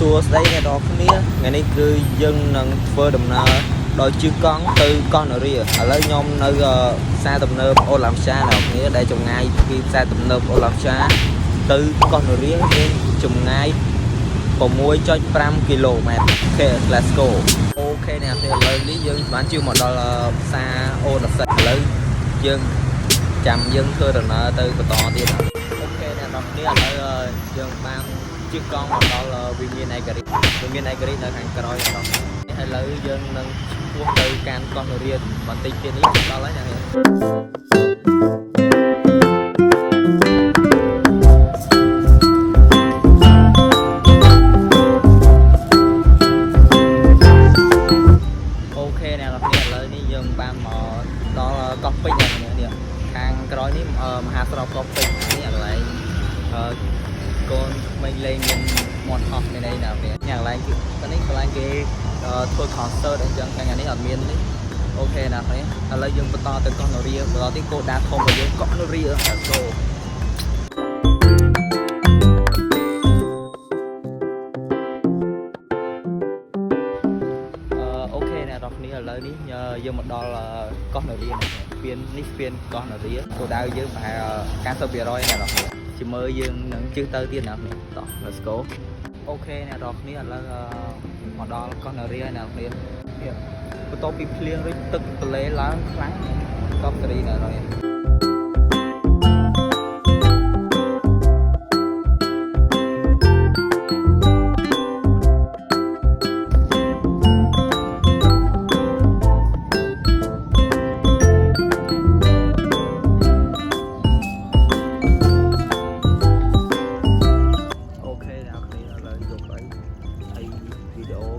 សួស្តីអ្នកនរគ្នាថ្ងៃនេះគឺយើងនឹងធ្វើដំណើរដោយជិះកង់ទៅកោះនរាឥឡូវខ្ញុំនៅផ្សារទំនើបអូឡាំសាអ្នកនរគ្នាដែលចម្ងាយពីផ្សារទំនើបអូឡាំសាទៅកោះនរាមានចម្ងាយ 6.5 គីឡូម៉ែត្រ អូខេ let's go អូខេអ្នកនរគ្នាឥឡូវនេះយើងបានជិះមកដល់ផ្សារអូឡាំសាឥឡូវយើងចាំយើងធ្វើដំណើរទៅបន្តទៀតអូខេអ្នកនរគ្នាឥឡូវយើងបានជិះកង់មកដល់វិមានឯករាជ្យនៅខាងក្រោយដល់ហើយឥឡូវយើងនឹងឆ្ពោះទៅកាន់កោះនរាបន្តិចទៀតនេះដល់ហើយអ្នកនាងអូខេអ្នកនាងឥឡូវនេះយើងបានមកដល់កោះពេជ្រអ្នកនាងខាងក្រោយនេះមហាស្រពកោះពេជ្រនេះកន្លែងកូនក្មេងលេងមានមាត់ហោះមានអីណាវាយ៉ាងកន្លែងគឺនេះកន្លែងគេធ្វើ concert អញ្ចឹងថ្ងៃនេះអត់មានទេអូខេណាស់នេះឥឡូវយើងបន្តទៅកោះនរាបន្តទីគោលដៅធំរបស់យើងកោះនរាlet's goអូខេអ្នកនរគ្នាឥឡូវនេះយើងមកដល់កោះនរាស្ពាននេះស្ពានកោះនរាគោលដៅយើងប្រហែល 90% អ្នកនរគ្នាជាមួយយើងនឹងជិះទៅទៀតអ្នកនរគ្នាតោះ let's go អូខេអ្នកនរគ្នាឥឡូវមកដល់កោះនរាអ្នកនរគ្នាបន្ទាប់ពីភ្លៀងឬទឹកទន្លេឡើងខ្លាំងកោះនរាអ្នកនរគ្នា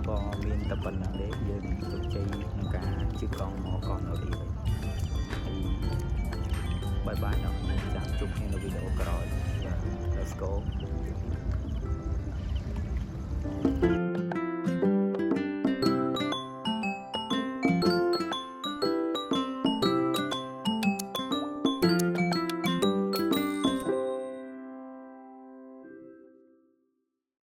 ក៏មានតែប៉ុណ្ណឹងទេយើងជោគជ័យក្នុងការជិះកង់មកកោះនរាហើយបាយបាយដល់គ្នាចាំជួបគ្នានៅវីដេអូក្រោយ Let's go